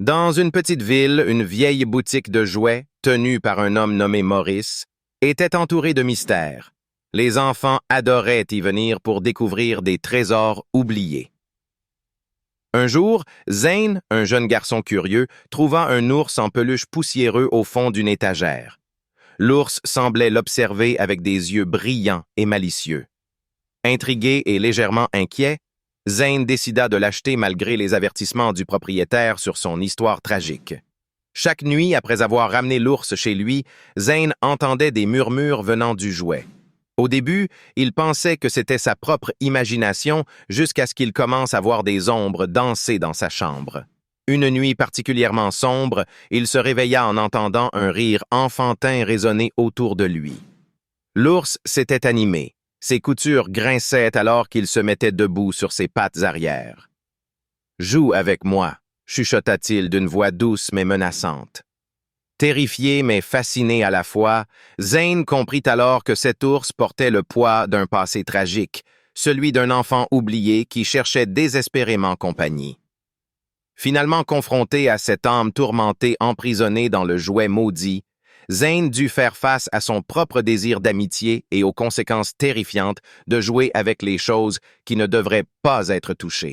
Dans une petite ville, une vieille boutique de jouets, tenue par un homme nommé Maurice, était entourée de mystères. Les enfants adoraient y venir pour découvrir des trésors oubliés. Un jour, Zane, un jeune garçon curieux, trouva un ours en peluche poussiéreux au fond d'une étagère. L'ours semblait l'observer avec des yeux brillants et malicieux. Intrigué et légèrement inquiet, Zane décida de l'acheter malgré les avertissements du propriétaire sur son histoire tragique. Chaque nuit, après avoir ramené l'ours chez lui, Zane entendait des murmures venant du jouet. Au début, il pensait que c'était sa propre imagination jusqu'à ce qu'il commence à voir des ombres danser dans sa chambre. Une nuit particulièrement sombre, il se réveilla en entendant un rire enfantin résonner autour de lui. L'ours s'était animé. Ses coutures grinçaient alors qu'il se mettait debout sur ses pattes arrière. « Joue avec moi », chuchota-t-il d'une voix douce mais menaçante. Terrifié mais fasciné à la fois, Zane comprit alors que cet ours portait le poids d'un passé tragique, celui d'un enfant oublié qui cherchait désespérément compagnie. Finalement confronté à cette âme tourmentée emprisonnée dans le jouet maudit, Zane dut faire face à son propre désir d'amitié et aux conséquences terrifiantes de jouer avec les choses qui ne devraient pas être touchées.